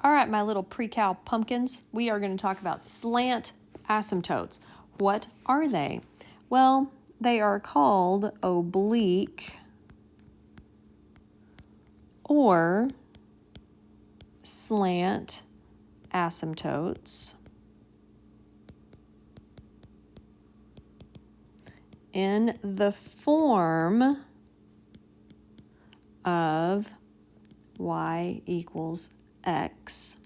All right, my little pre-cal pumpkins, we are going to talk about slant asymptotes. What are they? Well, they are called oblique or slant asymptotes in the form of y equals x.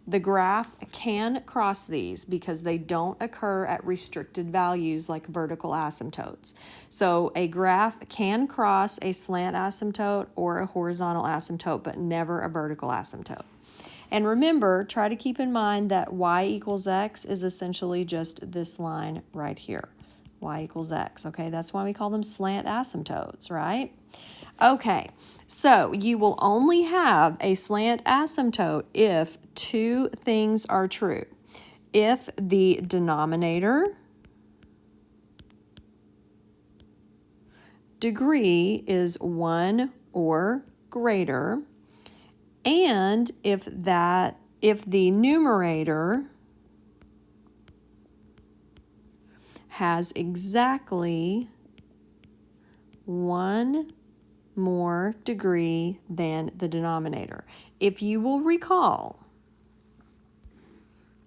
The graph can cross these because they don't occur at restricted values like vertical asymptotes. So a graph can cross a slant asymptote or a horizontal asymptote, but never a vertical asymptote. And remember, try to keep in mind that y equals x is essentially just this line right here. Y equals x, okay? That's why we call them slant asymptotes, right? Okay, so you will only have a slant asymptote if two things are true. If the denominator degree is 1 or greater, and if the numerator has exactly 1 more degree than the denominator. If you will recall,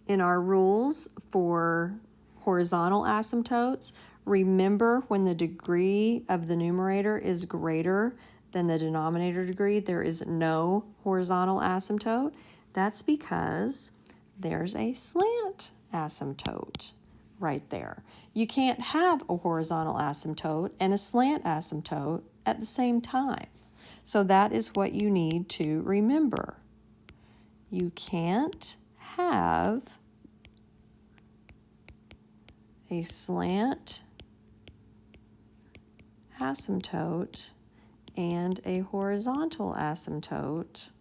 in our rules for horizontal asymptotes, remember when the degree of the numerator is greater than the denominator degree, there is no horizontal asymptote. That's because there's a slant asymptote right there. You can't have a horizontal asymptote and a slant asymptote at the same time. So that is what you need to remember. You can't have a slant asymptote and a horizontal asymptote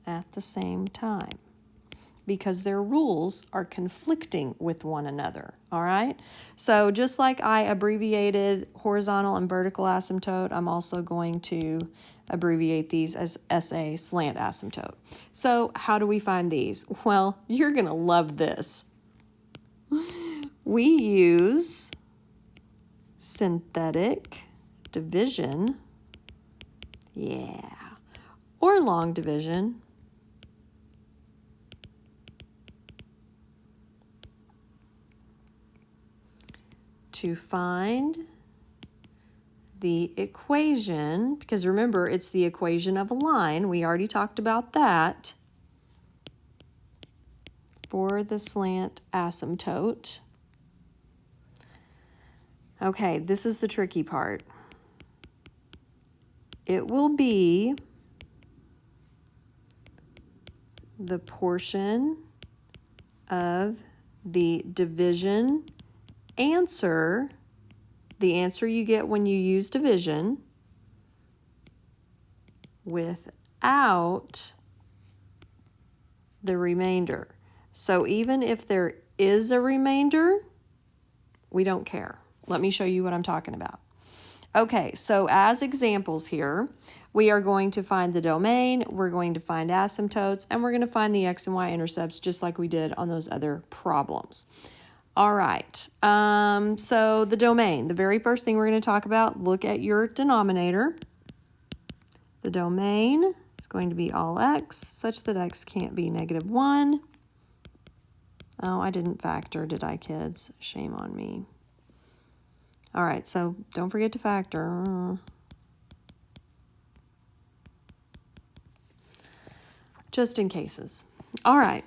at the same time, because their rules are conflicting with one another, all right? So just like I abbreviated horizontal and vertical asymptote, I'm also going to abbreviate these as SA, slant asymptote. So how do we find these? Well, you're gonna love this. We use synthetic division, or long division, to find the equation, because remember, it's the equation of a line. We already talked about that for the slant asymptote. Okay, this is the tricky part. It will be the portion of the division answer, the answer you get when you use division, without the remainder. So even if there is a remainder, we don't care. Let me show you what I'm talking about. Okay, so as examples here, we are going to find the domain, we're going to find asymptotes, and we're going to find the x and y intercepts just like we did on those other problems. All right, so the domain, the very first thing we're going to talk about, look at your denominator. The domain is going to be all x, such that x can't be -1. Oh, I didn't factor, did I, kids? Shame on me. All right, so don't forget to factor. Just in cases. All right,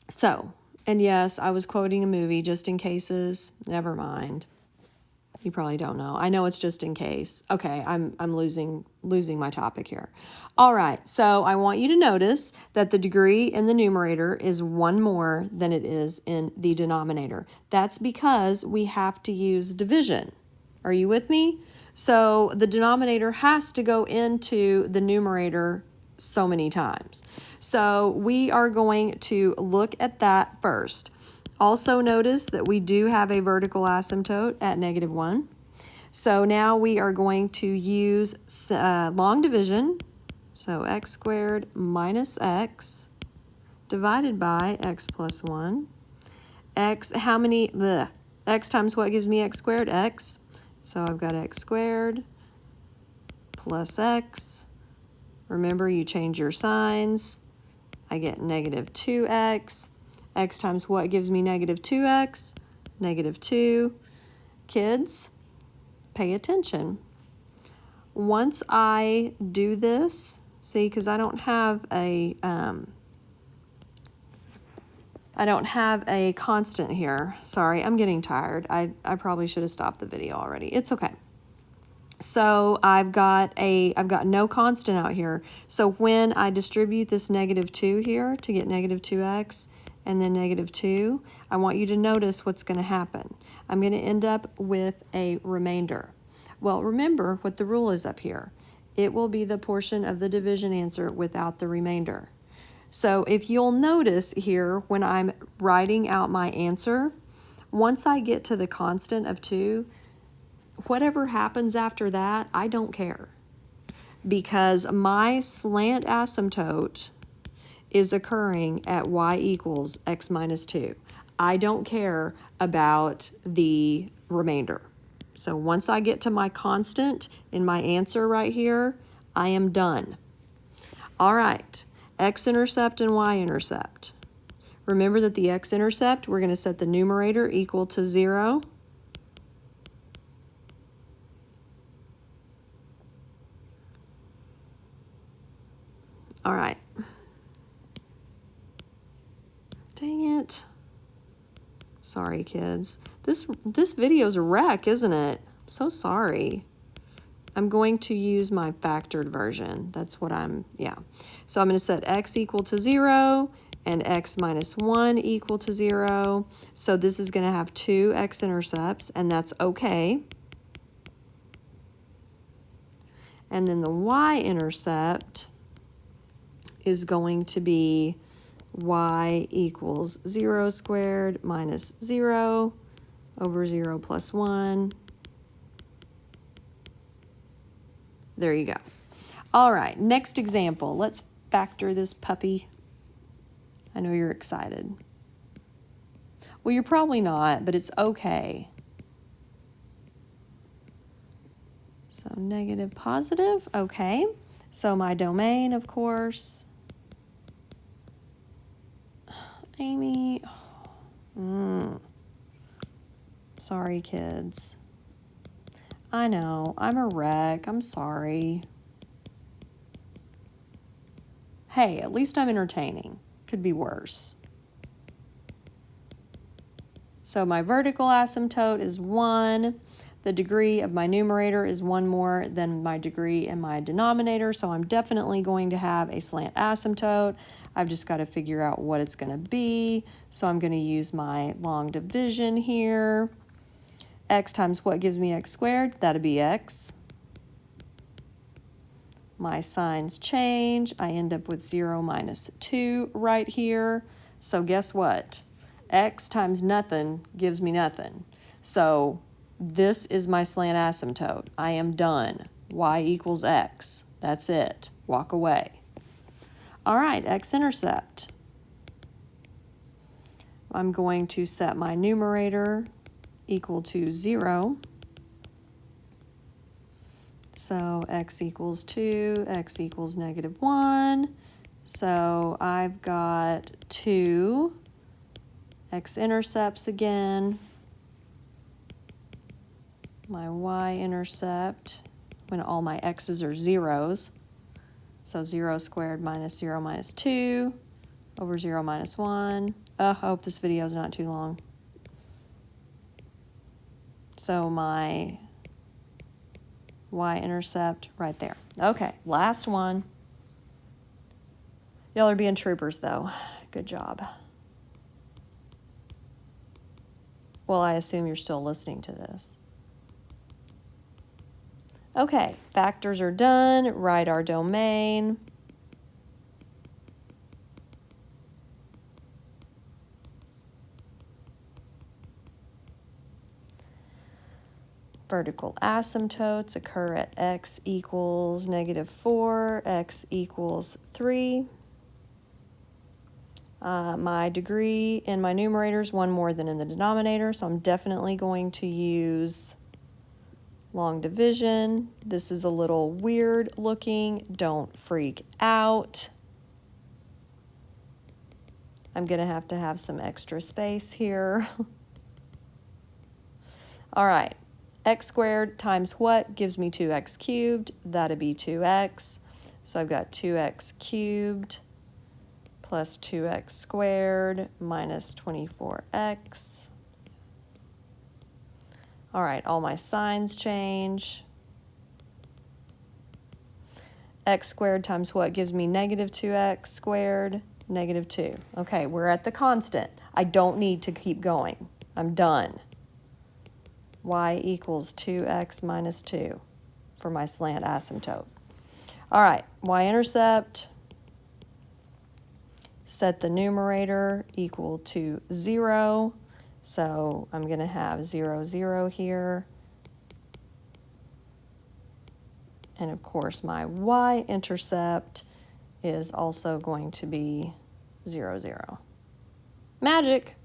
so, and yes, I was quoting a movie, just in cases. Never mind. You probably don't know. I know it's just in case. Okay, I'm losing my topic here. All right, so I want you to notice that the degree in the numerator is 1 more than it is in the denominator. That's because we have to use division. Are you with me? So the denominator has to go into the numerator so many times. So we are going to look at that first. Also notice that we do have a vertical asymptote at -1. So now we are going to use long division So x squared minus x divided by x plus 1. X, how many, x times what gives me x squared? X. So I've got x squared plus x. Remember, you change your signs. I get negative 2x. X times what gives me negative 2x? Negative 2. Kids, pay attention. Once I do this, see, because I don't have a constant here. Sorry, I'm getting tired. I probably should have stopped the video already. It's okay. So I've got no constant out here. So when I distribute this negative 2 here to get negative 2x and then negative 2, I want you to notice what's going to happen. I'm going to end up with a remainder. Well, remember what the rule is up here. It will be the portion of the division answer without the remainder. So if you'll notice here when I'm writing out my answer, once I get to the constant of 2, whatever happens after that, I don't care, because my slant asymptote is occurring at y equals x minus 2. I don't care about the remainder. So once I get to my constant in my answer right here, I am done. All right, x-intercept and y-intercept. Remember that the x-intercept, we're going to set the numerator equal to 0. All right. Dang it. Sorry, kids. This video's a wreck, isn't it? I'm so sorry. I'm going to use my factored version. That's what yeah. So I'm going to set x equal to 0 and x minus 1 equal to 0. So this is going to have 2 x-intercepts, and that's okay. And then the y-intercept is going to be y equals 0 squared minus 0 over 0 plus 1. There you go. All right, next example. Let's factor this puppy. I know you're excited. Well, you're probably not, but it's okay. So negative, positive, okay. So my domain, of course. Amy. Sorry, kids. I know, I'm a wreck. I'm sorry. Hey, at least I'm entertaining. Could be worse. So my vertical asymptote is 1. The degree of my numerator is 1 more than my degree in my denominator, so I'm definitely going to have a slant asymptote. I've just got to figure out what it's going to be. So I'm going to use my long division here. X times what gives me x squared? That'd be x. My signs change. I end up with 0 minus 2 right here. So guess what? X times nothing gives me nothing. So this is my slant asymptote. I am done. Y equals x. That's it. Walk away. All right, x-intercept. I'm going to set my numerator equal to 0. So x equals 2, x equals negative 1. So I've got 2 x-intercepts again. My y-intercept, when all my x's are zeros. So 0 squared minus 0 minus 2 over 0 minus 1. I hope this video is not too long. So my y-intercept right there. Okay, last one. Y'all are being troopers, though. Good job. Well, I assume you're still listening to this. Okay, factors are done. Write our domain. Vertical asymptotes occur at x equals -4, x equals 3. My degree in my numerator is 1 more than in the denominator, so I'm definitely going to use long division. This is a little weird looking. Don't freak out. I'm going to have some extra space here. All right. X squared times what gives me 2x cubed? That'd be 2x. So I've got 2x cubed plus 2x squared minus 24x. All right, all my signs change. X squared times what gives me -2x squared? -2. Okay, we're at the constant. I don't need to keep going. I'm done. Y equals 2x minus 2 for my slant asymptote. All right, y-intercept. Set the numerator equal to 0. So I'm going to have 0, 0 here. And of course, my y-intercept is also going to be 0, 0. Magic!